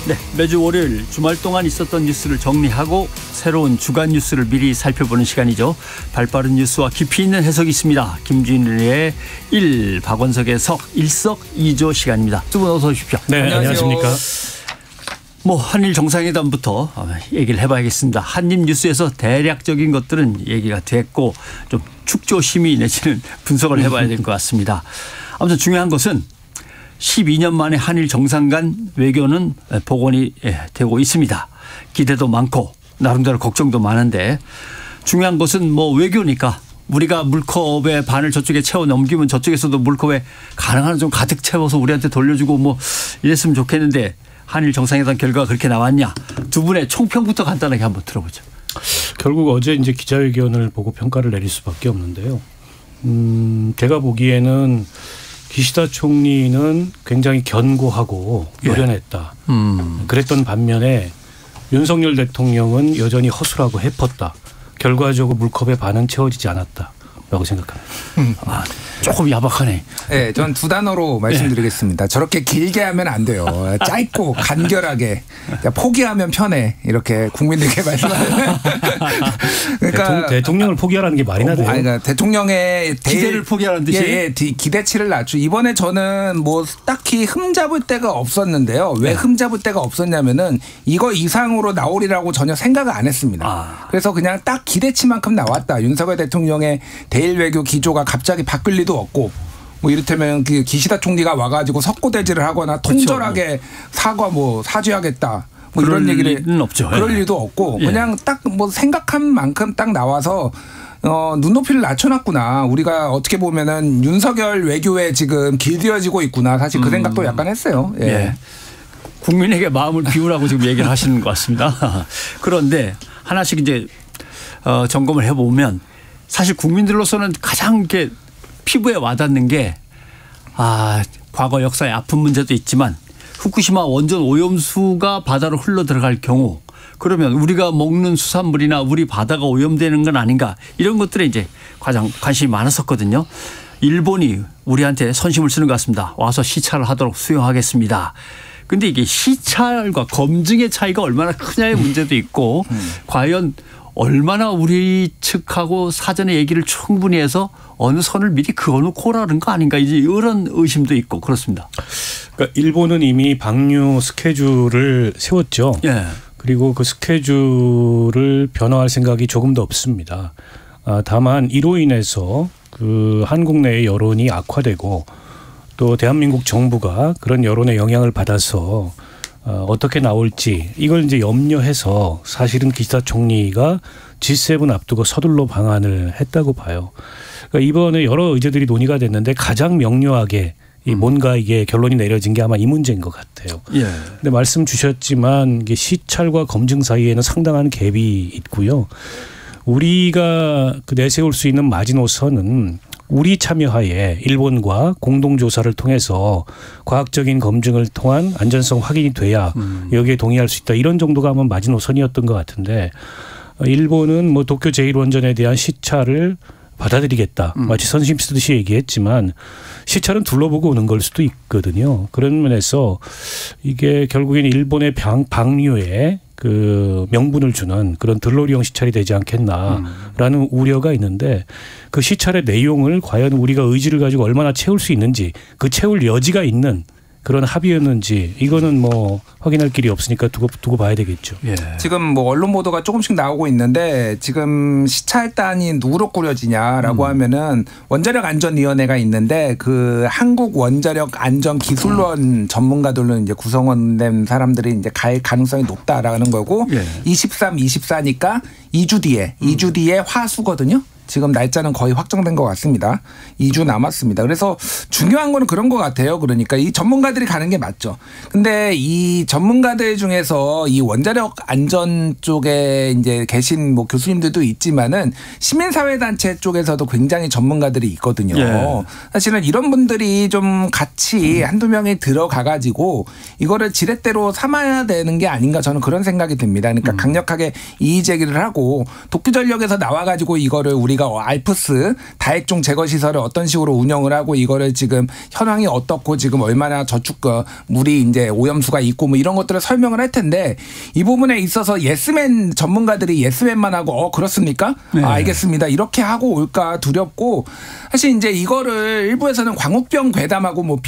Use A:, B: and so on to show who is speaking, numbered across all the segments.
A: 네, 매주 월요일 주말 동안 있었던 뉴스를 정리하고 새로운 주간 뉴스를 미리 살펴보는 시간이죠. 발빠른 뉴스와 깊이 있는 해석이 있습니다. 김준일의 1, 박원석의 석, 일석이조 시간입니다. 두 분 어서 오십시오.
B: 네, 안녕하십니까.
A: 한일 정상회담부터 얘기를 해봐야겠습니다. 한입 뉴스에서 대략적인 것들은 얘기가 됐고 좀 축조심의 내지는 분석을 해봐야 될 것 같습니다. 아무튼 중요한 것은 12년 만에 한일 정상 간 외교는 복원이 되고 있습니다. 기대도 많고 나름대로 걱정도 많은데 중요한 것은 외교니까 우리가 물컵의 반을 저쪽에 채워 넘기면 저쪽에서도 물컵에 가능한 좀 가득 채워서 우리한테 돌려주고 이랬으면 좋겠는데 한일 정상회담 결과가 그렇게 나왔냐. 두 분의 총평부터 간단하게 한번 들어보죠.
B: 결국 어제 이제 기자회견을 보고 평가를 내릴 수밖에 없는데요. 제가 보기에는 기시다 총리는 굉장히 견고하고 노련했다. 그랬던 반면에 윤석열 대통령은 여전히 허술하고 해펐다. 결과적으로 물컵의 반은 채워지지 않았다라고 생각합니다.
A: 조금 야박하네.
C: 네, 전 두 단어로 말씀드리겠습니다. 저렇게 길게 하면 안 돼요. 짧고 간결하게 포기하면 편해 이렇게 국민들께 말씀하는.
B: 그러니까 대통령을 포기하라는 게 말이나 돼요.
C: 그러니까 대통령의
A: 기대를 포기하라는 듯이.
C: 기대치를 낮추. 이번에 저는 딱히 흠잡을 데가 없었는데요. 왜 흠잡을 데가 없었냐면은 이거 이상으로 나오리라고 전혀 생각을 안 했습니다. 그래서 그냥 딱 기대치만큼 나왔다. 윤석열 대통령의 대일 외교 기조가 갑자기 바뀔 리도 없고 이를테면 기시다 총리가 와가지고 석고대지를 하거나 통절하게 사죄하겠다 이런 얘기를
A: 없죠.
C: 그럴 일도 없고 그냥 딱 생각한 만큼 딱 나와서 눈높이를 낮춰놨구나. 우리가 어떻게 보면은 윤석열 외교에 지금 길들여지고 있구나. 사실 그 생각도 약간 했어요. 예.
A: 국민에게 마음을 비우라고 지금 얘기를 하시는 것 같습니다. 그런데 하나씩 이제 점검을 해보면 사실 국민들로서는 가장 이렇게 피부에 와닿는 게 과거 역사의 아픈 문제도 있지만 후쿠시마 원전 오염수가 바다로 흘러 들어갈 경우 그러면 우리가 먹는 수산물이나 우리 바다가 오염되는 건 아닌가 이런 것들에 이제 가장 관심이 많았었거든요. 일본이 우리한테 선심을 쓰는 것 같습니다. 와서 시찰을 하도록 수용하겠습니다. 그런데 이게 시찰과 검증의 차이가 얼마나 크냐의 문제도 있고 과연 얼마나 우리 측하고 사전에 얘기를 충분히 해서 어느 선을 미리 그어놓고 오라는 거 아닌가 이제 이런 의심도 있고 그렇습니다.
B: 그러니까 일본은 이미 방류 스케줄을 세웠죠.
A: 예.
B: 그리고 그 스케줄을 변화할 생각이 조금도 없습니다. 다만 이로 인해서 그 한국 내의 여론이 악화되고 또 대한민국 정부가 그런 여론의 영향을 받아서 어떻게 나올지 이걸 이제 염려해서 사실은 기시다 총리가 G7 앞두고 서둘러 방한을 했다고 봐요. 그러니까 이번에 여러 의제들이 논의가 됐는데 가장 명료하게 뭔가 이게 결론이 내려진 게 아마 이 문제인 것 같아요. 근데 말씀 주셨지만 이게 시찰과 검증 사이에는 상당한 갭이 있고요. 우리가 내세울 수 있는 마지노선은 우리 참여하에 일본과 공동조사를 통해서 과학적인 검증을 통한 안전성 확인이 돼야 여기에 동의할 수 있다. 이런 정도가 아마 마지노선이었던 것 같은데 일본은 도쿄 제1원전에 대한 시찰을 받아들이겠다. 마치 선심 쓰듯이 얘기했지만 시찰은 둘러보고 오는 걸 수도 있거든요. 그런 면에서 이게 결국엔 일본의 방류에 그 명분을 주는 그런 들러리형 시찰이 되지 않겠나라는 우려가 있는데 그 시찰의 내용을 과연 우리가 의지를 가지고 얼마나 채울 수 있는지 그 채울 여지가 있는 그런 합의였는지 이거는 확인할 길이 없으니까 두고 봐야 되겠죠.
C: 지금 언론 보도가 조금씩 나오고 있는데 지금 시찰단이 누구로 꾸려지냐라고 하면은 원자력 안전위원회가 있는데 그 한국 원자력 안전 기술원 전문가들로 이제 구성원된 사람들이 이제 갈 가능성이 높다라는 거고 23, 24니까 2주 뒤에 화수거든요. 지금 날짜는 거의 확정된 것 같습니다. 2주 남았습니다. 그래서 중요한 거는 그런 것 같아요. 그러니까 이 전문가들이 가는 게 맞죠. 근데 이 전문가들 중에서 이 원자력 안전 쪽에 이제 계신 교수님들도 있지만은 시민사회단체 쪽에서도 굉장히 전문가들이 있거든요. 사실은 이런 분들이 좀 같이 한두 명이 들어가가지고 이거를 지렛대로 삼아야 되는 게 아닌가 저는 그런 생각이 듭니다. 그러니까 강력하게 이의 제기를 하고 도쿄전력에서 나와가지고 이거를 우리가 우리가 알프스 다핵종 제거 시설을 어떤 식으로 운영을 하고 이거를 지금 현황이 어떻고 지금 얼마나 저축 물이 이제 오염수가 있고 뭐 이런 것들을 설명을 할 텐데 이 부분에 있어서 예스맨 전문가들이 예스맨만 하고 그렇습니까?
A: 네.
C: 알겠습니다. 이렇게 하고 올까 두렵고 사실 이제 이거를 일부에서는 광우병 괴담하고 뭐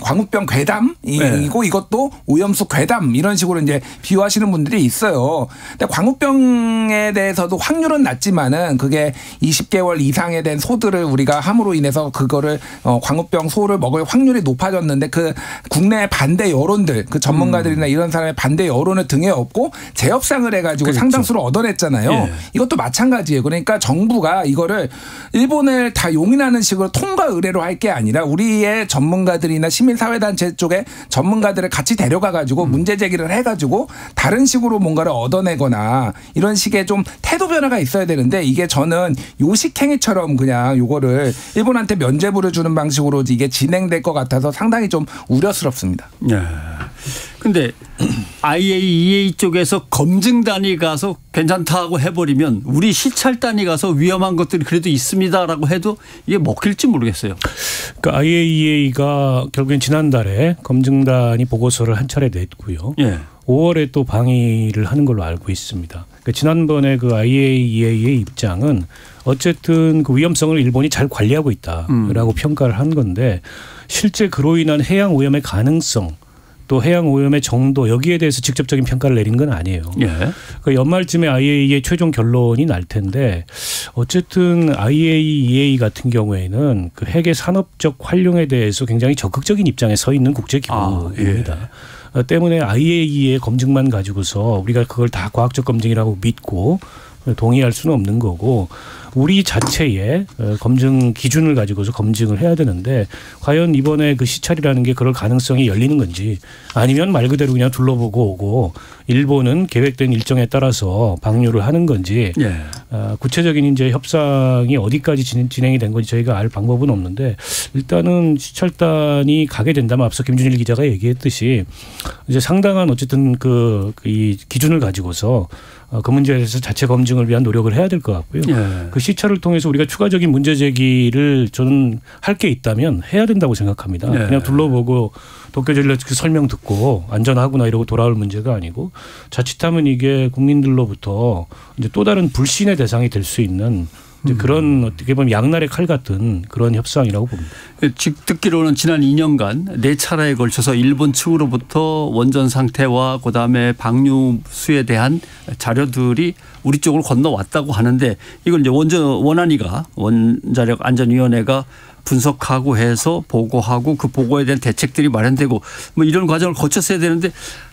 C: 광우병 괴담이고 네. 이것도 오염수 괴담 이런 식으로 이제 비유하시는 분들이 있어요. 근데 광우병에 대해서도 확률은 낮지만은 그게 20개월 이상에 된 소들을 우리가 함으로 인해서 그거를 광우병 소를 먹을 확률이 높아졌는데 그 국내 반대 여론들 그 전문가들이나 이런 사람의 반대 여론을 등에 업고 재협상을 해가지고 그렇죠. 상당수를 얻어냈잖아요. 예. 이것도 마찬가지예요. 그러니까 정부가 이거를 일본을 다 용인하는 식으로 통과 의뢰로 할 게 아니라 우리의 전문가들이나 시민사회단체 쪽에 전문가들을 같이 데려가가지고 문제 제기를 해가지고 다른 식으로 뭔가를 얻어내거나 이런 식의 좀 태도 변화가 있어야 되는데 이게 저는 요식행위처럼 그냥 요거를 일본한테 면죄부를 주는 방식으로 이게 진행될 것 같아서 상당히 좀 우려스럽습니다.
A: 네. 근데 IAEA 쪽에서 검증단이 가서 괜찮다고 해버리면 우리 시찰단이 가서 위험한 것들이 그래도 있습니다라고 해도 이게 먹힐지 모르겠어요.
B: 그러니까 IAEA가 결국엔 지난달에 검증단이 보고서를 한 차례 냈고요. 예. 5월에 또 방의를 하는 걸로 알고 있습니다. 그러니까 지난번에 그 IAEA의 입장은 어쨌든 그 위험성을 일본이 잘 관리하고 있다라고 평가를 한 건데 실제 그로 인한 해양 오염의 가능성 또 해양 오염의 정도 여기에 대해서 직접적인 평가를 내린 건 아니에요. 예. 그러니까 연말쯤에 IAEA의 최종 결론이 날 텐데 어쨌든 IAEA 같은 경우에는 그 핵의 산업적 활용에 대해서 굉장히 적극적인 입장에 서 있는 국제기구입니다. 예. 때문에 IAEA의 검증만 가지고서 우리가 그걸 다 과학적 검증이라고 믿고 동의할 수는 없는 거고 우리 자체의 검증 기준을 가지고서 검증을 해야 되는데 과연 이번에 그 시찰이라는 게 그럴 가능성이 열리는 건지 아니면 말 그대로 그냥 둘러보고 오고 일본은 계획된 일정에 따라서 방류를 하는 건지 예. 구체적인 이제 협상이 어디까지 진행이 된 건지 저희가 알 방법은 없는데 일단은 시찰단이 가게 된다면 앞서 김준일 기자가 얘기했듯이 이제 상당한 어쨌든 이 기준을 가지고서 그 문제에 대해서 자체 검증을 위한 노력을 해야 될 것 같고요. 예. 그 시찰을 통해서 우리가 추가적인 문제 제기를 저는 할 게 있다면 해야 된다고 생각합니다. 예. 그냥 둘러보고 도쿄전력 그 설명 듣고 안전하구나 이러고 돌아올 문제가 아니고 자칫하면 이게 국민들로부터 이제 또 다른 불신의 대상이 될 수 있는 이제 그런 어떻게 보면 양날의 칼 같은 그런 협상이라고 봅니다.
A: 듣기로는 지난 2년간 4차례에 걸쳐서 일본 측으로부터 원전 상태와 그다음에 방류수에 대한 자료들이 우리 쪽으로 건너왔다고 하는데 이걸 이제 원안위가 원자력 안전위원회가 분석하고 해서 보고하고 그 보고에 대한 대책들이 마련되고 뭐 이런 과정을 거쳤어야 되는데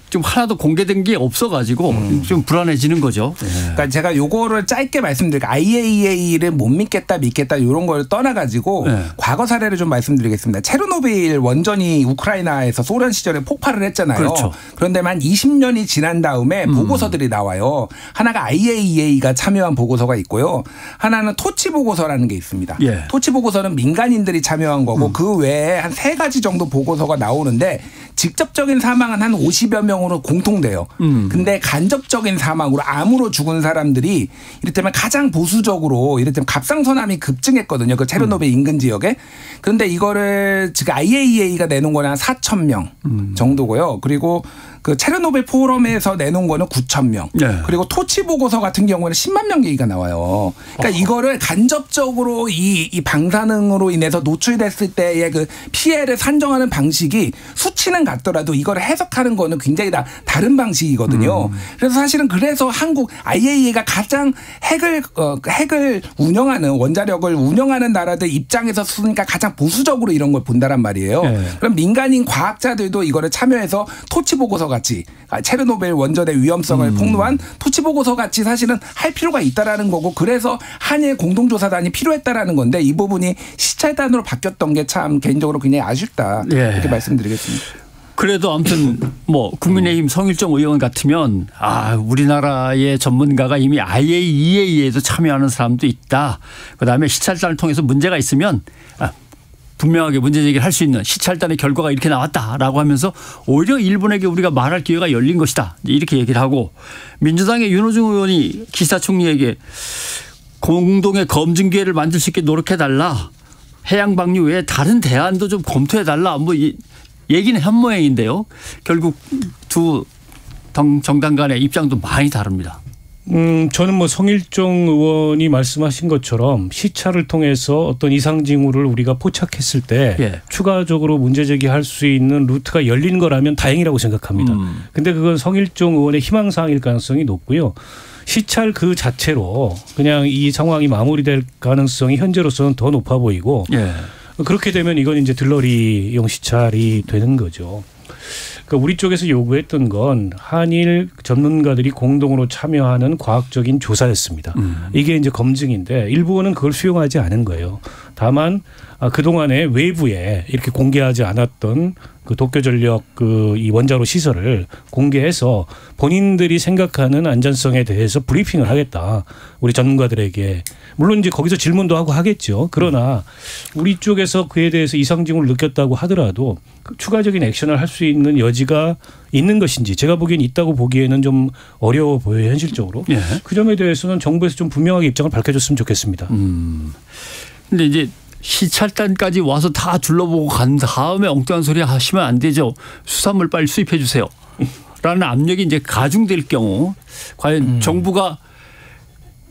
A: 좀 하나도 공개된 게 없어가지고 좀 불안해지는 거죠. 네.
C: 그러니까 제가 요거를 짧게 말씀드릴게요. IAEA를 못 믿겠다 이런 걸 떠나가지고 네. 과거 사례를 좀 말씀드리겠습니다. 체르노빌 원전이 우크라이나에서 소련 시절에 폭발을 했잖아요. 그렇죠. 그런데만 20년이 지난 다음에 보고서들이 나와요. 하나가 IAEA가 참여한 보고서가 있고요. 하나는 토치 보고서라는 게 있습니다. 예. 토치 보고서는 민간인들이 참여한 거고 그 외에 한 3가지 정도 보고서가 나오는데 직접적인 사망은 한 50여 명으로 공통돼요. 근데 간접적인 사망으로 암으로 죽은 사람들이 이를테면 가장 보수적으로 이를테면 갑상선암이 급증했거든요. 그 체르노빌 인근 지역에. 그런데 이거를 지금 IAEA가 내놓은 거는 한 4천 명 정도고요. 그리고 그 체르노빌 포럼에서 내놓은 거는 9천 명. 네. 그리고 토치 보고서 같은 경우는 10만 명 얘기가 나와요. 그러니까 이거를 간접적으로 이 방사능으로 인해서 노출됐을 때의 그 피해를 산정하는 방식이 수치는 같더라도 이걸 해석하는 거는 굉장히 다른 방식이거든요. 그래서 사실은 한국 IAEA가 가장 핵을 운영하는 원자력을 운영하는 나라들 입장에서 쓰니까 가장 보수적으로 이런 걸 본다란 말이에요. 네. 그럼 민간인 과학자들도 이거를 참여해서 토치 보고서 같이 체르노빌 원전의 위험성을 폭로한 토치 보고서 같이 사실은 할 필요가 있다라는 거고 그래서 한일 공동조사단이 필요했다라는 건데 이 부분이 시찰단으로 바뀌었던 게 참 개인적으로 굉장히 아쉽다 이렇게 말씀드리겠습니다.
A: 그래도 아무튼 뭐 국민의힘 성일정 의원 같으면 우리나라의 전문가가 이미 IAEA에도 참여하는 사람도 있다. 그다음에 시찰단을 통해서 문제가 있으면 분명하게 문제 제기를 할 수 있는 시찰단의 결과가 이렇게 나왔다라고 하면서 오히려 일본에게 우리가 말할 기회가 열린 것이다. 이렇게 얘기를 하고 민주당의 윤호중 의원이 기시다 총리에게 공동의 검증 기회를 만들 수 있게 노력해달라. 해양 방류 외에 다른 대안도 좀 검토해달라. 뭐 얘기는 한 모양인데요. 결국 두 정당 간의 입장도 많이 다릅니다.
B: 저는 뭐 성일종 의원이 말씀하신 것처럼 시찰을 통해서 어떤 이상 징후를 우리가 포착했을 때
A: 예.
B: 추가적으로 문제 제기할 수 있는 루트가 열린 거라면 다행이라고 생각합니다. 근데 그건 성일종 의원의 희망사항일 가능성이 높고요. 시찰 그 자체로 그냥 이 상황이 마무리될 가능성이 현재로서는 더 높아 보이고
A: 예.
B: 그렇게 되면 이건 이제 들러리용 시찰이 되는 거죠. 그러니까 우리 쪽에서 요구했던 건 한일 전문가들이 공동으로 참여하는 과학적인 조사였습니다. 이게 이제 검증인데 일부는 그걸 수용하지 않은 거예요. 다만 그동안에 외부에 이렇게 공개하지 않았던 그 도쿄전력 이 원자로 시설을 공개해서 본인들이 생각하는 안전성에 대해서 브리핑을 하겠다. 우리 전문가들에게. 물론 이제 거기서 질문도 하고 하겠죠. 그러나 우리 쪽에서 그에 대해서 이상 징후를 느꼈다고 하더라도 추가적인 액션을 할 수 있는 여지가 있는 것인지 제가 보기엔 있다고 보기에는 좀 어려워 보여요. 현실적으로.
A: 예.
B: 그 점에 대해서는 정부에서 좀 분명하게 입장을 밝혀줬으면 좋겠습니다.
A: 근데 이제 시찰단까지 와서 다 둘러보고 간 다음에 엉뚱한 소리 하시면 안 되죠. 수산물 빨리 수입해 주세요. 라는 압력이 이제 가중될 경우 과연 정부가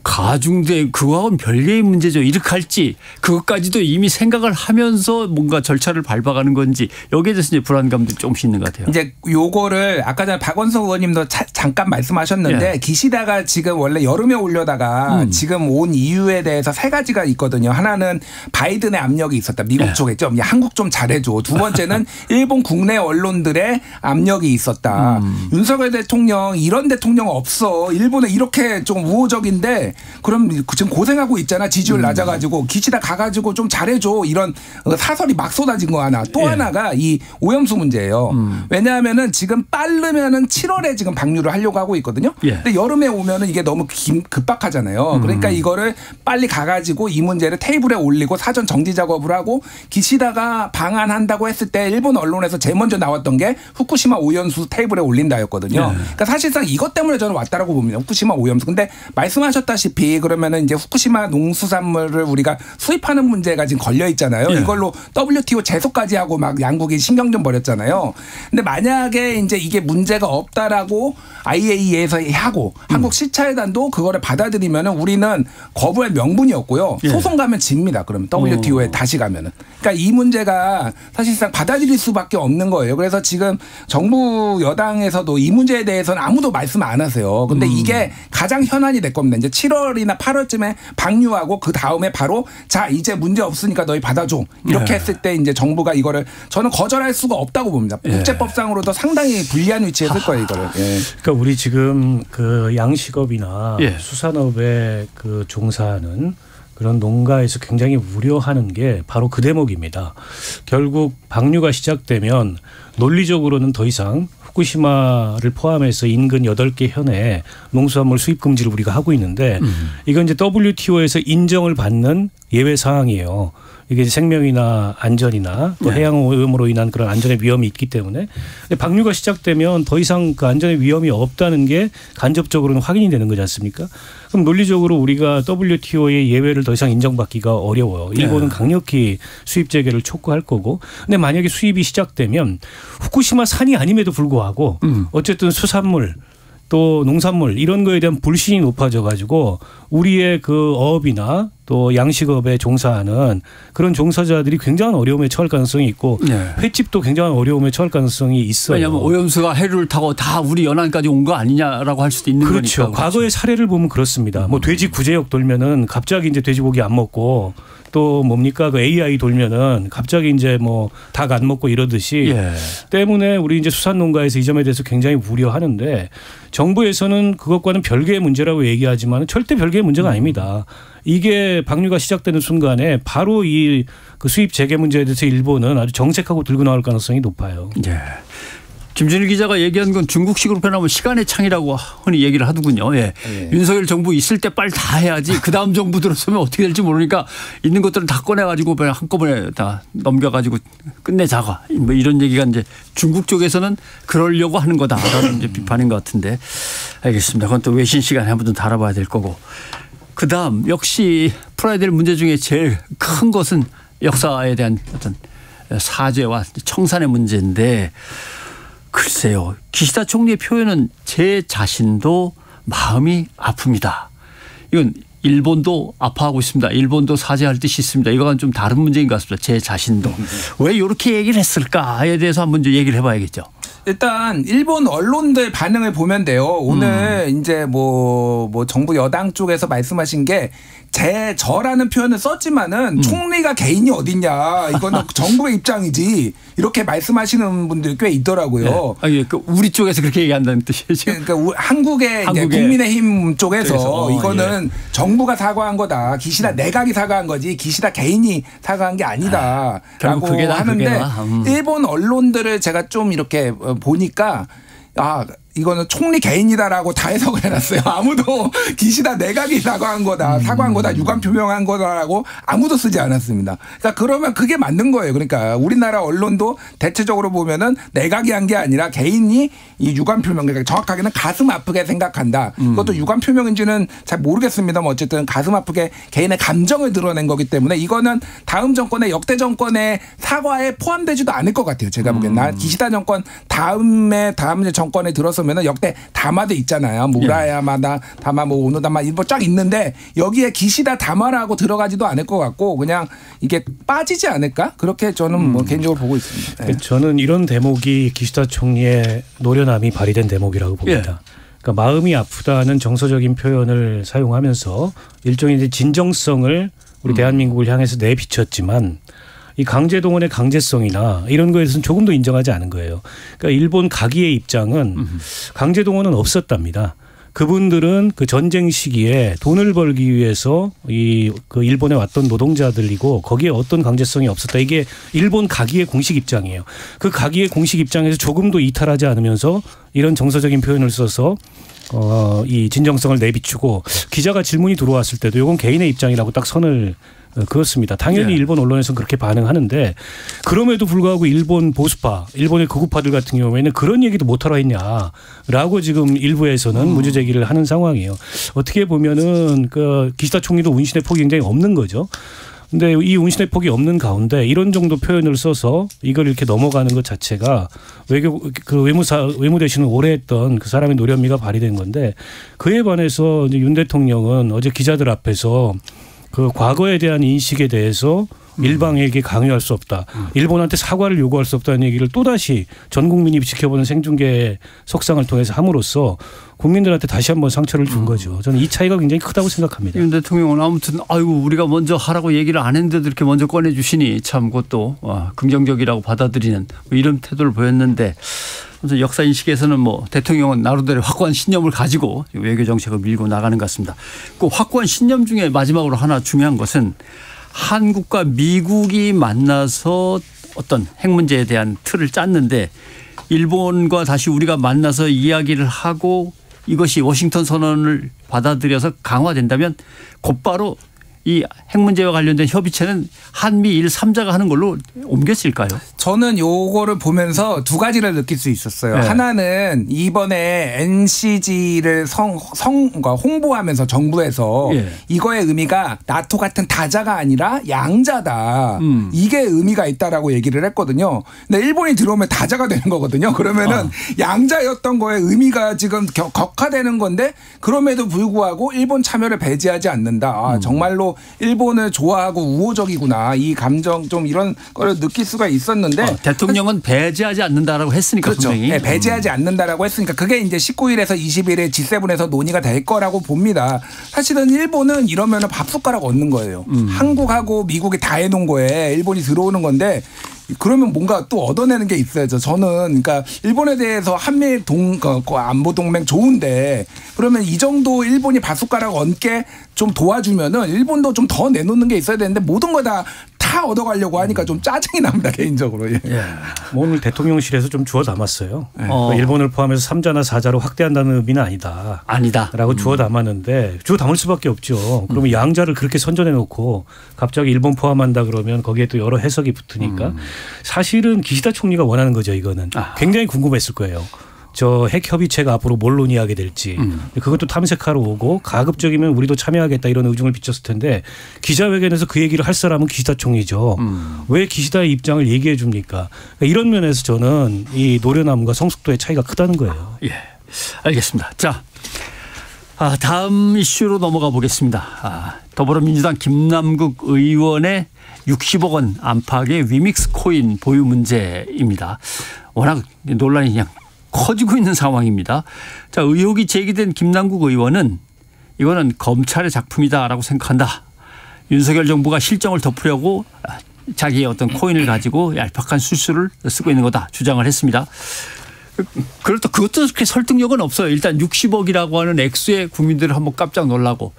A: 가중돼 그거하고는 별개의 문제죠. 이렇게 할지 그것까지도 이미 생각을 하면서 뭔가 절차를 밟아가는 건지 여기에 대해서 이제 불안감도 조금씩 있는 것 같아요.
C: 이제 요거를 아까 전에 박원석 의원님도 잠깐 말씀하셨는데
A: 예.
C: 기시다가 지금 원래 여름에 올려다가 지금 온 이유에 대해서 세 가지가 있거든요. 하나는 바이든의 압력이 있었다. 미국
A: 예.
C: 쪽에 좀 한국 좀 잘해줘. 두 번째는 일본 국내 언론들의 압력이 있었다. 윤석열 대통령 이런 대통령 없어. 일본에 이렇게 좀 우호적인데 그럼 지금 고생하고 있잖아. 지지율 낮아가지고 기시다 가가지고 좀 잘해줘. 이런 사설이 막 쏟아진 거 하나. 또
A: 예.
C: 하나가 이 오염수 문제예요. 왜냐하면은 지금 빠르면은 7월에 지금 방류를 하려고 하고 있거든요.
A: 예.
C: 근데 여름에 오면은 이게 너무 급박하잖아요. 그러니까 이거를 빨리 가가지고 이 문제를 테이블에 올리고 사전 정지 작업을 하고 기시다가 방한한다고 했을 때 일본 언론에서 제일 먼저 나왔던 게 후쿠시마 오염수 테이블에 올린다였거든요.
A: 예.
C: 그러니까 사실상 이것 때문에 저는 왔다라고 봅니다. 후쿠시마 오염수. 근데 말씀하셨다시피 그러면은 이제 후쿠시마 농수산물을 우리가 수입하는 문제가 지금 걸려 있잖아요.
A: 예.
C: 이걸로 WTO 제소까지 하고 막 양국이 신경 좀 벌였잖아요. 근데 만약에 이제 이게 문제가 없다라고 IAEA에서 하고 한국 시찰단도 그거를 받아들이면은 우리는 거부할 명분이 없고요.
A: 예.
C: 소송 가면 집니다. 그러면 WTO에 다시 가면은. 그러니까 이 문제가 사실상 받아들일 수밖에 없는 거예요. 그래서 지금 정부 여당에서도 이 문제에 대해서는 아무도 말씀 안 하세요. 근데 이게 가장 현안이 될 겁니다. 이제 7월이나 8월쯤에 방류하고 그 다음에 바로 자 이제 문제 없으니까 너희 받아줘. 이렇게 했을 때 이제 정부가 이거를 저는 거절할 수가 없다고 봅니다. 국제법상으로도 상당히 불리한 위치에 설 거예요. 이거를. 예.
B: 그러니까 우리 지금 그 양식업이나
A: 예.
B: 수산업에 그 종사하는 그런 농가에서 굉장히 우려하는 게 바로 그 대목입니다. 결국 방류가 시작되면 논리적으로는 더 이상 후쿠시마를 포함해서 인근 8개 현에 농수산물 수입 금지를 우리가 하고 있는데 이건 이제 WTO에서 인정을 받는 예외 사항이에요. 이게 생명이나 안전이나 또 해양 오염으로 인한 그런 안전의 위험이 있기 때문에 방류가 시작되면 더 이상 그 안전의 위험이 없다는 게 간접적으로는 확인이 되는 거지 않습니까? 그럼 논리적으로 우리가 WTO의 예외를 더 이상 인정받기가 어려워요. 일본은 강력히 수입 재개를 촉구할 거고. 근데 만약에 수입이 시작되면 후쿠시마 산이 아님에도 불구하고 어쨌든 수산물 또 농산물 이런 거에 대한 불신이 높아져 가지고 우리의 그 어업이나 또 양식업에 종사하는 그런 종사자들이 굉장한 어려움에 처할 가능성이 있고 횟집도 굉장한 어려움에 처할 가능성이 있어요.
A: 왜냐하면 오염수가 해류를 타고 다 우리 연안까지 온 거 아니냐라고 할 수도 있는
B: 그렇죠.
A: 거니까.
B: 과거의 사례를 보면 그렇습니다. 뭐 돼지 구제역 돌면은 갑자기 이제 돼지고기 안 먹고 또 뭡니까 그 AI 돌면은 갑자기 이제 뭐 닭 안 먹고 이러듯이 때문에 우리 이제 수산농가에서 이 점에 대해서 굉장히 우려하는데 정부에서는 그것과는 별개의 문제라고 얘기하지만 절대 별개의 문제가 아닙니다. 이게 방류가 시작되는 순간에 바로 이 그 수입 재개 문제에 대해서 일본은 아주 정색하고 들고 나올 가능성이 높아요.
A: 예. 김준일 기자가 얘기한 건 중국식으로 표현하면 시간의 창이라고 흔히 얘기를 하더군요. 예. 윤석열 정부 있을 때 빨리 다 해야지 그 다음 정부 들어서면 어떻게 될지 모르니까 있는 것들은 다 꺼내가지고 그냥 한꺼번에 다 넘겨가지고 끝내자가 뭐 이런 얘기가 이제 중국 쪽에서는 그러려고 하는 거다라는 이제 비판인 것 같은데 알겠습니다. 그건 또 외신 시간에 한번 더 다뤄봐야 될 거고. 그다음 역시 풀어야 될 문제 중에 제일 큰 것은 역사에 대한 어떤 사죄와 청산의 문제인데 글쎄요. 기시다 총리의 표현은 제 자신도 마음이 아픕니다. 이건 일본도 아파하고 있습니다. 일본도 사죄할 뜻이 있습니다. 이거는 좀 다른 문제인 것 같습니다. 제 자신도. 왜 이렇게 얘기를 했을까에 대해서 한번 얘기를 해봐야겠죠.
C: 일단 일본 언론들 반응을 보면 돼요. 오늘 이제 뭐 정부 여당 쪽에서 말씀하신 게 저라는 표현을 썼지만은 총리가 개인이 어딨냐. 이거는 정부의 입장이지. 이렇게 말씀하시는 분들이 꽤 있더라고요.
A: 네. 아니, 그러니까 우리 쪽에서 그렇게 얘기한다는 뜻이죠.
C: 그러니까 한국의 이제 국민의힘 쪽에서 이거는 정부가 사과한 거다. 기시다 내각이 사과한 거지. 기시다 개인이 사과한 게 아니다라고 하는데 일본 언론들을 제가 좀 이렇게 보니까 이거는 총리 개인이다라고 다 해석을 해놨어요. 아무도 기시다 내각이 사과한 거다. 사과한 거다. 유감 표명한 거다라고 아무도 쓰지 않았습니다. 그러니까 그러면 그게 맞는 거예요. 그러니까 우리나라 언론도 대체적으로 보면은 내각이 한 게 아니라 개인이 이 유감 표명, 그러니까 정확하게는 가슴 아프게 생각한다. 그것도 유감 표명인지는 잘 모르겠습니다만 어쨌든 가슴 아프게 개인의 감정을 드러낸 거기 때문에 이거는 다음 정권의 역대 정권의 사과에 포함되지도 않을 것 같아요. 제가 보기엔. 기시다 정권 다음 정권에 들어서면 역대 다마도 있잖아요. 무라야마다 다마 오노다마 이거 쫙 있는데 여기에 기시다 다마라고 들어가지도 않을 것 같고 그냥 이게 빠지지 않을까? 그렇게 저는 개인적으로 보고 있습니다. 네.
B: 저는 이런 대목이 기시다 총리의 노련함이 발휘된 대목이라고 봅니다. 그러니까 마음이 아프다는 정서적인 표현을 사용하면서 일종의 이제 진정성을 우리 대한민국을 향해서 내비쳤지만 이 강제동원의 강제성이나 이런 거에 대해서는 조금도 인정하지 않은 거예요. 그러니까 일본 가기의 입장은 강제동원은 없었답니다. 그분들은 그 전쟁 시기에 돈을 벌기 위해서 그 일본에 왔던 노동자들이고 거기에 어떤 강제성이 없었다. 이게 일본 가기의 공식 입장이에요. 그 가기의 공식 입장에서 조금도 이탈하지 않으면서 이런 정서적인 표현을 써서 이 진정성을 내비추고 기자가 질문이 들어왔을 때도 이건 개인의 입장이라고 딱 선을 그렇습니다. 당연히 일본 언론에서는 그렇게 반응하는데 그럼에도 불구하고 일본 보수파, 일본의 극우파들 같은 경우에는 그런 얘기도 못하러 했냐라고 지금 일부에서는 문제 제기를 하는 상황이에요. 어떻게 보면은 그 기시다 총리도 운신의 폭이 굉장히 없는 거죠. 근데 이 운신의 폭이 없는 가운데 이런 정도 표현을 써서 이걸 이렇게 넘어가는 것 자체가 외무대신을 오래 했던 그 사람의 노련미가 발휘된 건데 그에 반해서 이제 윤 대통령은 어제 기자들 앞에서 그 과거에 대한 인식에 대해서 일방에게 강요할 수 없다. 일본한테 사과를 요구할 수 없다는 얘기를 또다시 전 국민이 지켜보는 생중계 석상을 통해서 함으로써 국민들한테 다시 한번 상처를 준 거죠. 저는 이 차이가 굉장히 크다고 생각합니다.
A: 윤 대통령은 아무튼 우리가 먼저 하라고 얘기를 안 했는데도 이렇게 먼저 꺼내 주시니 참 그것도 긍정적이라고 받아들이는 이런 태도를 보였는데 역사 인식에서는 대통령은 나름대로 확고한 신념을 가지고 외교 정책을 밀고 나가는 것 같습니다. 그 확고한 신념 중에 마지막으로 하나 중요한 것은 한국과 미국이 만나서 어떤 핵 문제에 대한 틀을 짰는데 일본과 다시 우리가 만나서 이야기를 하고 이것이 워싱턴 선언을 받아들여서 강화된다면 곧바로 이 핵 문제와 관련된 협의체는 한미일 3자가 하는 걸로 옮겨질까요?
C: 저는 요거를 보면서 두 가지를 느낄 수 있었어요.
A: 네.
C: 하나는 이번에 NCG를 홍보하면서 정부에서 이거의 의미가 나토 같은 다자가 아니라 양자다. 이게 의미가 있다라고 얘기를 했거든요. 근데 일본이 들어오면 다자가 되는 거거든요. 그러면은 양자였던 거에 의미가 지금 격화되는 건데 그럼에도 불구하고 일본 참여를 배제하지 않는다. 정말로 일본을 좋아하고 우호적이구나. 이 감정 좀 이런 거를 느낄 수가 있었는데
A: 대통령은 배제하지 않는다라고 했으니까
C: 그렇죠.
A: 분명히.
C: 네, 배제하지 않는다라고 했으니까 그게 이제 19일에서 20일에 G7에서 논의가 될 거라고 봅니다. 사실은 일본은 이러면 밥숟가락 얻는 거예요. 한국하고 미국이 다 해놓은 거에 일본이 들어오는 건데 그러면 뭔가 또 얻어내는 게 있어야죠. 저는 그러니까 일본에 대해서 한미일 안보 동맹 좋은데 그러면 이 정도 일본이 밥숟가락 얹게 좀 도와주면은 일본도 좀 더 내놓는 게 있어야 되는데 모든 거 다 얻어가려고 하니까 좀 짜증이 납니다 개인적으로. 예.
B: 오늘 대통령실에서 좀 주워 담았어요. 일본을 포함해서 3자나 4자로 확대한다는 의미는 아니다라고 주워 담았는데 주워 담을 수밖에 없죠. 그러면 양자를 그렇게 선전해 놓고 갑자기 일본 포함한다 그러면 거기에 또 여러 해석이 붙으니까 사실은 기시다 총리가 원하는 거죠. 이거는 굉장히 궁금했을 거예요. 저 핵 협의체가 앞으로 뭘 논의하게 될지 그것도 탐색하러 오고 가급적이면 우리도 참여하겠다 이런 의중을 비쳤을 텐데 기자회견에서 그 얘기를 할 사람은 기시다 총리죠. 왜 기시다의 입장을 얘기해 줍니까? 그러니까 이런 면에서 저는 이 노련함과 성숙도의 차이가 크다는 거예요.
A: 예, 알겠습니다. 자, 다음 이슈로 넘어가 보겠습니다. 더불어민주당 김남국 의원의 60억 원 안팎의 위믹스 코인 보유 문제입니다. 워낙 논란이 그냥 커지고 있는 상황입니다. 자, 의혹이 제기된 김남국 의원은 이거는 검찰의 작품이다라고 생각한다. 윤석열 정부가 실정을 덮으려고 자기의 어떤 코인을 가지고 얄팍한 술수를 쓰고 있는 거다 주장을 했습니다. 그렇다 그것도 그렇게 설득력은 없어요. 일단 60억이라고 하는 액수에 국민들을 한번 깜짝 놀라고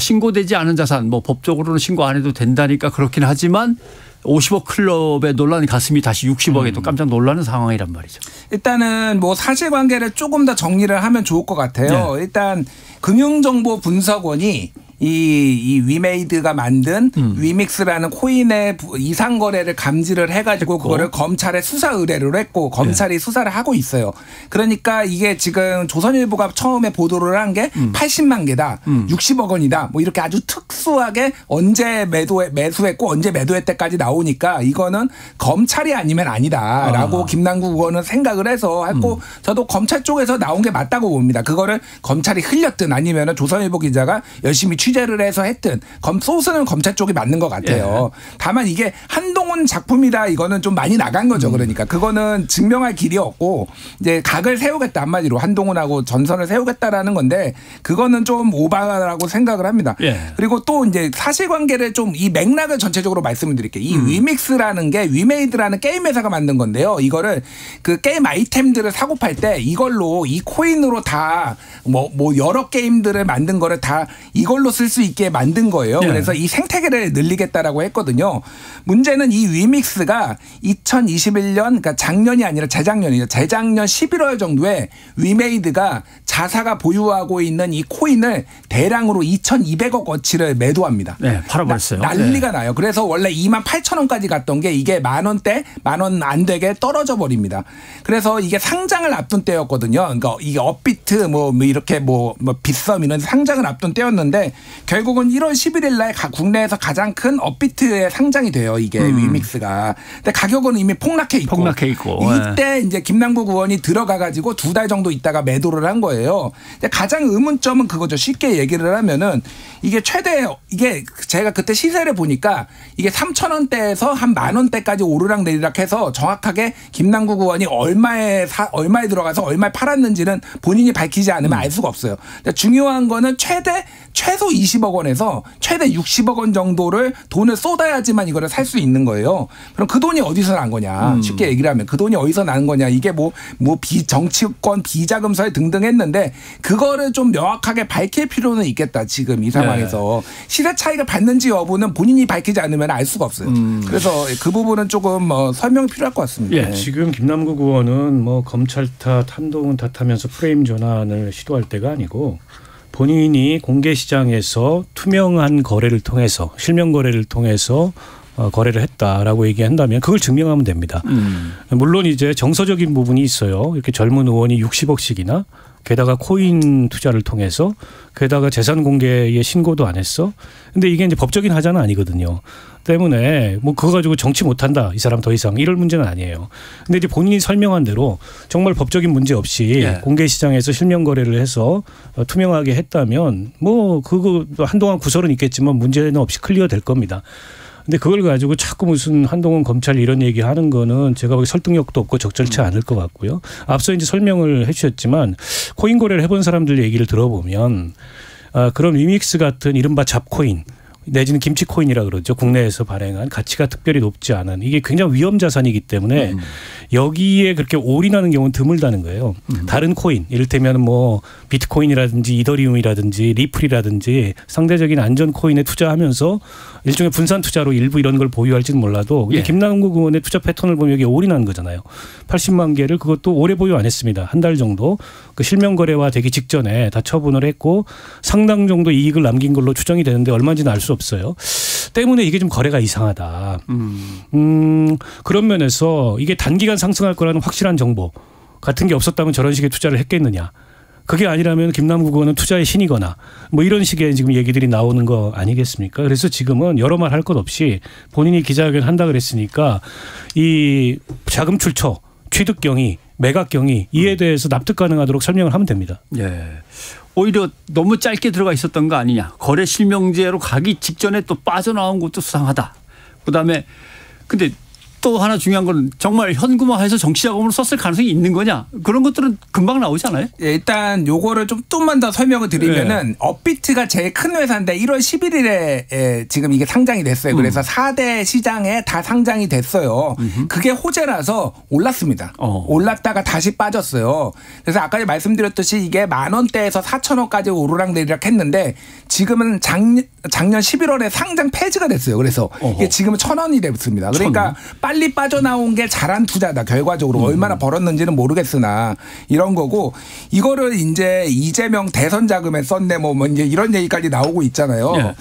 A: 신고되지 않은 자산 뭐 법적으로는 신고 안 해도 된다니까 그렇긴 하지만 50억 클럽의 논란이 갔으니 다시 60억에 또 깜짝 놀라는 상황이란 말이죠.
C: 일단은 뭐 사실관계를 조금 더 정리를 하면 좋을 것 같아요. 네. 일단 금융정보분석원이 이 위메이드가 만든 위믹스라는 코인의 이상 거래를 감지를 해가지고 그거를 검찰에 수사 의뢰를 했고 검찰이 수사를 하고 있어요. 그러니까 이게 지금 조선일보가 처음에 보도를 한 게 80만 개다, 60억 원이다, 뭐 이렇게 아주 특수하게 언제 매수했고 언제 매도했때까지 나오니까 이거는 검찰이 아니면 아니다라고 김남국 의원은 생각을 해서 했고 저도 검찰 쪽에서 나온 게 맞다고 봅니다. 그거를 검찰이 흘렸든 아니면은 조선일보 기자가 열심히 취재를 해서 했든 소스는 검찰 쪽이 맞는 것 같아요. 예. 다만 이게 한동훈 작품이다 이거는 좀 많이 나간 거죠. 그러니까 그거는 증명할 길이 없고 이제 각을 세우겠다 한마디로 한동훈하고 전선을 세우겠다라는 건데 그거는 좀 오바라고 생각을 합니다. 예. 그리고 또 이제 사실관계를 좀 이 맥락을 전체적으로 말씀을 드릴게요. 이 위믹스라는 게 위메이드라는 게임 회사가 만든 건데요. 이거를 그 게임 아이템들을 사고 팔 때 이걸로 이 코인으로 다 뭐 여러 게임들을 만든 거를 다 이걸로 쓸 수 있게 만든 거예요. 네. 그래서 이 생태계를 늘리겠다라고 했거든요. 문제는 이 위믹스가 2021년 그러니까 작년이 아니라 재작년 11월 정도에 위메이드가 자사가 보유하고 있는 이 코인을 대량으로 2,200억 어치를 매도합니다.
A: 네, 팔아버렸어요.
C: 난리가 나요. 그래서 원래 28,000원까지 갔던 게 이게 만 원 안 되게 떨어져 버립니다. 그래서 이게 상장을 앞둔 때였거든요. 그러니까 이게 업비트 뭐 이렇게 뭐 빗썸 이런 상장을 앞둔 때였는데 결국은 1월 11일 날 국내에서 가장 큰 업비트에 상장이 돼요. 이게 위믹스가. 근데 가격은 이미 폭락해 있고. 이때 이제 김남국 의원이 들어가 가지고 2달 정도 있다가 매도를 한 거예요. 근데 가장 의문점은 그거죠. 쉽게 얘기를 하면은 이게 이게 제가 그때 시세를 보니까 이게 3,000원대에서 한 10,000원대까지 오르락 내리락 해서 정확하게 김남국 의원이 얼마에 들어가서 얼마에 팔았는지는 본인이 밝히지 않으면 알 수가 없어요. 근데 중요한 거는 최소 20억 원에서 최대 60억 원 정도를 돈을 쏟아야지만 이거를 살 수 있는 거예요. 그럼 그 돈이 어디서 난 거냐. 쉽게 얘기를 하면 그 돈이 어디서 나는 거냐. 이게 뭐 정치권 비자금설 등등 했는데 그거를 좀 명확하게 밝힐 필요는 있겠다. 지금 이 상황에서. 네. 시세 차익을 받는지 여부는 본인이 밝히지 않으면 알 수가 없어요. 그래서 그 부분은 조금 설명이 필요할 것 같습니다.
B: 예, 지금 김남국 의원은 뭐 검찰 탓, 한동훈 탓하면서 프레임 전환을 시도할 때가 아니고 본인이 공개시장에서 투명한 거래를 통해서 실명 거래를 통해서 거래를 했다라고 얘기한다면 그걸 증명하면 됩니다. 물론 이제 정서적인 부분이 있어요. 이렇게 젊은 의원이 60억씩이나 게다가 코인 투자를 통해서 게다가 재산 공개에 신고도 안 했어. 근데 이게 이제 법적인 하자는 아니거든요. 때문에 뭐 그거 가지고 정치 못한다 이 사람 더 이상 이럴 문제는 아니에요. 근데 이제 본인이 설명한 대로 정말 법적인 문제 없이 공개 시장에서 실명 거래를 해서 투명하게 했다면 뭐 그거 한동안 구설은 있겠지만 문제는 없이 클리어 될 겁니다. 근데 그걸 가지고 자꾸 무슨 한동훈 검찰 이런 얘기하는 거는 제가 보기 설득력도 없고 적절치 않을 것 같고요. 앞서 이제 설명을 해 주셨지만 코인 거래를 해본 사람들 얘기를 들어보면 그런 위믹스 같은 이른바 잡코인 내지는 김치코인이라 그러죠. 국내에서 발행한 가치가 특별히 높지 않은 이게 굉장히 위험 자산이기 때문에 여기에 그렇게 올인하는 경우는 드물다는 거예요. 다른 코인 이를테면 뭐 비트코인이라든지 이더리움이라든지 리플이라든지 상대적인 안전 코인에 투자하면서 일종의 분산 투자로 일부 이런 걸 보유할지는 몰라도 김남국 의원의 투자 패턴을 보면 여기에 올인한 거잖아요. 80만 개를 그것도 오래 보유 안 했습니다. 한 달 정도 그 실명 거래와 되기 직전에 다 처분을 했고 상당 정도 이익을 남긴 걸로 추정이 되는데 얼마인지는 알 수 없어요. 때문에 이게 좀 거래가 이상하다. 그런 면에서 이게 단기간 상승할 거라는 확실한 정보 같은 게 없었다면 저런 식의 투자를 했겠느냐. 그게 아니라면 김남국 의원은 투자의 신이거나 뭐 이런 식의 지금 얘기들이 나오는 거 아니겠습니까? 그래서 지금은 여러 말 할 것 없이 본인이 기자회견 한다 그랬으니까 이 자금 출처, 취득 경위, 매각 경위 이에 대해서 납득 가능하도록 설명을 하면 됩니다.
A: 예. 오히려 너무 짧게 들어가 있었던 거 아니냐. 거래 실명제로 가기 직전에 또 빠져나온 것도 수상하다. 그다음에 근데 또 하나 중요한 건 정말 현금화해서 정치자금으로 썼을 가능성이 있는 거냐. 그런 것들은 금방 나오지 않아요?
C: 예, 일단 요거를 좀만 더 설명을 드리면은 업비트가 제일 큰 회사인데 1월 11일에 지금 이게 상장이 됐어요. 그래서 4대 시장에 다 상장이 됐어요. 그게 호재라서 올랐습니다. 올랐다가 다시 빠졌어요. 그래서 아까 말씀드렸듯이 이게 10,000원대에서 4,000원까지 오르락내리락 했는데 지금은 작년 11월에 상장 폐지가 됐어요. 그래서 이게 지금은 1,000원이 됐습니다. 그러니까 빨리 빠져나온 게 잘한 투자다. 결과적으로 얼마나 벌었는지는 모르겠으나 이런 거고 이거를 이제 이재명 대선 자금에 썼네 뭐 이제 이런 얘기까지 나오고 있잖아요. 네.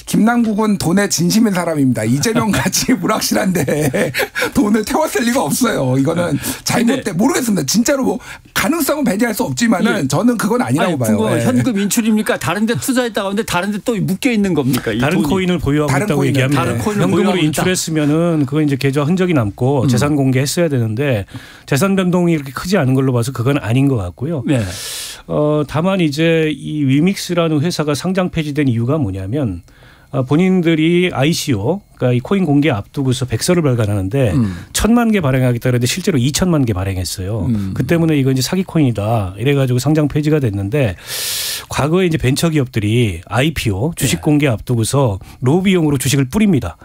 C: 김남국은 돈에 진심인 사람입니다. 이재명 같이 불확실한데 돈을 태웠을 리가 없어요. 이거는 잘못된 모르겠습니다. 진짜로 뭐 가능성은 배제할 수 없지만은
A: 예.
C: 저는 그건 아니라고 봐요.
A: 예. 현금 인출입니까? 다른 데 투자했다가 근데 다른 데 또 묶여 있는 겁니까?
B: 다른 코인을 보유하고 있다고 얘기합니다.
A: 다른 코인을
B: 현금으로 인출했으면은 그거 이제 계좌 흔적이 남고 재산 공개했어야 되는데 재산 변동이 이렇게 크지 않은 걸로 봐서 그건 아닌 것 같고요.
A: 네.
B: 다만 이제 이 위믹스라는 회사가 상장 폐지된 이유가 뭐냐면 본인들이 ICO, 그러니까 이 코인 공개 앞두고서 백서를 발간하는데 1,000만 개 발행하겠다 그랬는데 실제로 2,000만 개 발행했어요. 그 때문에 이거 이제 사기 코인이다. 이래가지고 상장 폐지가 됐는데 과거에 이제 벤처 기업들이 IPO 주식 공개 앞두고서 로비용으로 주식을 뿌립니다.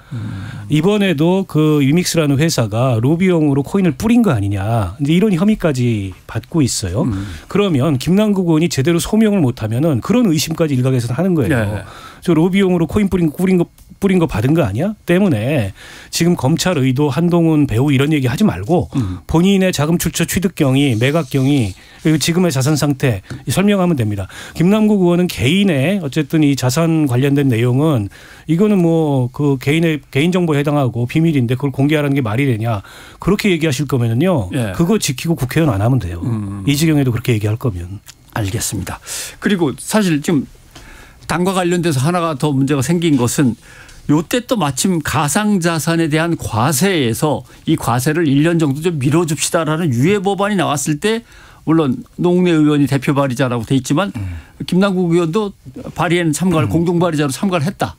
B: 이번에도 그 위믹스라는 회사가 로비용으로 코인을 뿌린 거 아니냐. 이제 이런 혐의까지 받고 있어요. 그러면 김남국 의원이 제대로 소명을 못하면은 그런 의심까지 일각에서는 하는 거예요.
A: 네.
B: 저 로비용으로 코인 뿌린 거 받은 거 아니야? 때문에 지금 검찰 의도 한동훈 배우 이런 얘기 하지 말고 본인의 자금 출처 취득 경위, 매각 경위 그리고 지금의 자산 상태 설명하면 됩니다. 김남국 의원은 개인의 어쨌든 이 자산 관련된 내용은 이거는 뭐 그 개인의 개인정보에 해당하고 비밀인데 그걸 공개하라는 게 말이 되냐. 그렇게 얘기하실 거면은요. 예. 그거 지키고 국회의원 안 하면 돼요. 이재경에도 그렇게 얘기할 거면.
A: 알겠습니다. 그리고 사실 지금 당과 관련돼서 하나가 더 문제가 생긴 것은 요때 또 마침 가상자산에 대한 과세에서 이 과세를 1년 정도 좀 밀어줍시다라는 유예 법안이 나왔을 때 물론 노웅래 의원이 대표 발의자라고 돼 있지만 김남국 의원도 발의에는 참가를 공동 발의자로 참가를 했다.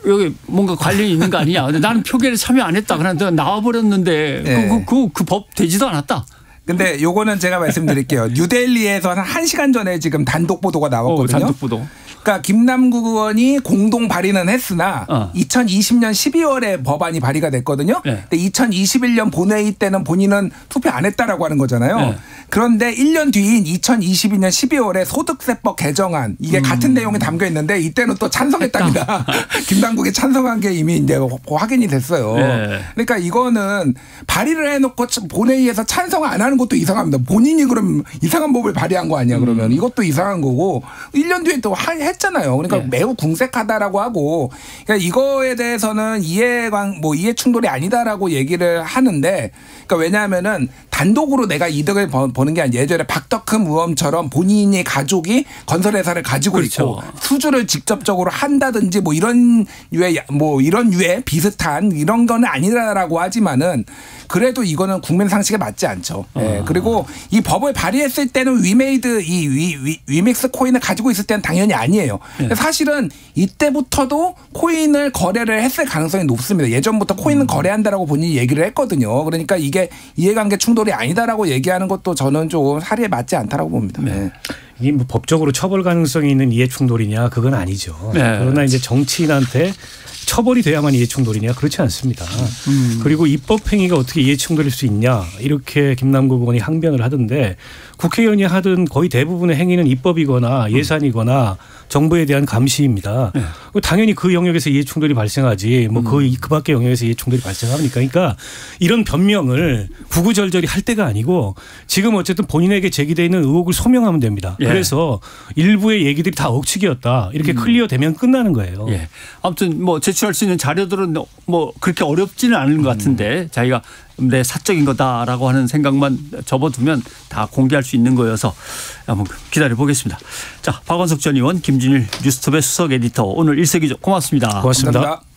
A: 여기 뭔가 관련이 있는 거 아니냐. 근데 나는 표결에 참여 안 했다. 그런데 나와버렸는데 네. 그 법 되지도 않았다.
C: 근데 요거는 제가 말씀드릴게요. 뉴델리에서 한 1시간 전에 지금 단독 보도가 나왔거든요.
A: 단독 보도.
C: 그러니까 김남국 의원이 공동 발의는 했으나 2020년 12월에 법안이 발의가 됐거든요. 네. 근데 2021년 본회의 때는 본인은 투표 안 했다라고 하는 거잖아요. 네. 그런데 1년 뒤인 2022년 12월에 소득세법 개정안 이게 같은 내용이 담겨 있는데 이때는 또 찬성했답니다. 김남국이 찬성한 게 이미 이제 확인이 됐어요. 네. 그러니까 이거는 발의를 해놓고 본회의에서 찬성 안 하는 것도 이상합니다. 본인이 그럼 이상한 법을 발의한 거 아니야 그러면 이것도 이상한 거고 1년 뒤에 또 했잖아요. 그러니까 네. 매우 궁색하다라고 하고 그러니까 이거에 대해서는 이해 충돌이 아니다라고 얘기를 하는데 그러니까 왜냐하면은 단독으로 내가 이득을 버는 게 아니라 예전에 박덕흠 의원처럼 본인이 가족이 건설회사를 가지고 그렇죠. 있고 수주를 직접적으로 한다든지 뭐 이런 유의 비슷한 이런 거는 아니라고 하지만은 그래도 이거는 국민 상식에 맞지 않죠. 네. 그리고 이 법을 발의했을 때는 위메이드 위믹스 코인을 가지고 있을 때는 당연히 아니에요. 네. 사실은 이때부터도 코인을 거래를 했을 가능성이 높습니다. 예전부터 코인을 거래한다라고 본인이 얘기를 했거든요. 그러니까 이게 이해관계 충돌이 아니다라고 얘기하는 것도 저는 좀 사리에 맞지 않다라고 봅니다. 네.
B: 이게 뭐 법적으로 처벌 가능성이 있는 이해 충돌이냐 그건 아니죠. 네. 그러나 이제 정치인한테 처벌이 돼야만 이해충돌이냐 그렇지 않습니다. 그리고 입법 행위가 어떻게 이해충돌일 수 있냐 이렇게 김남국 의원이 항변을 하던데 국회의원이 하던 거의 대부분의 행위는 입법이거나 예산이거나 정부에 대한 감시입니다. 네. 당연히 그 영역에서 이해충돌이 발생하지 뭐 그 밖의 영역에서 이해충돌이 발생합니까? 그러니까 이런 변명을 구구절절히 할 때가 아니고 지금 어쨌든 본인에게 제기되어 있는 의혹을 소명하면 됩니다.
A: 예.
B: 그래서 일부의 얘기들이 다 억측이었다. 이렇게 클리어되면 끝나는 거예요.
A: 예. 아무튼 뭐 제출할 수 있는 자료들은 뭐 그렇게 어렵지는 않은 것 같은데 자기가 내 사적인 거다라고 하는 생각만 접어두면 다 공개할 수 있는 거여서 한번 기다려 보겠습니다. 자, 박원석 전 의원, 김준일 뉴스톱의 수석 에디터, 오늘 일석이조 고맙습니다.
B: 고맙습니다.
C: 감사합니다.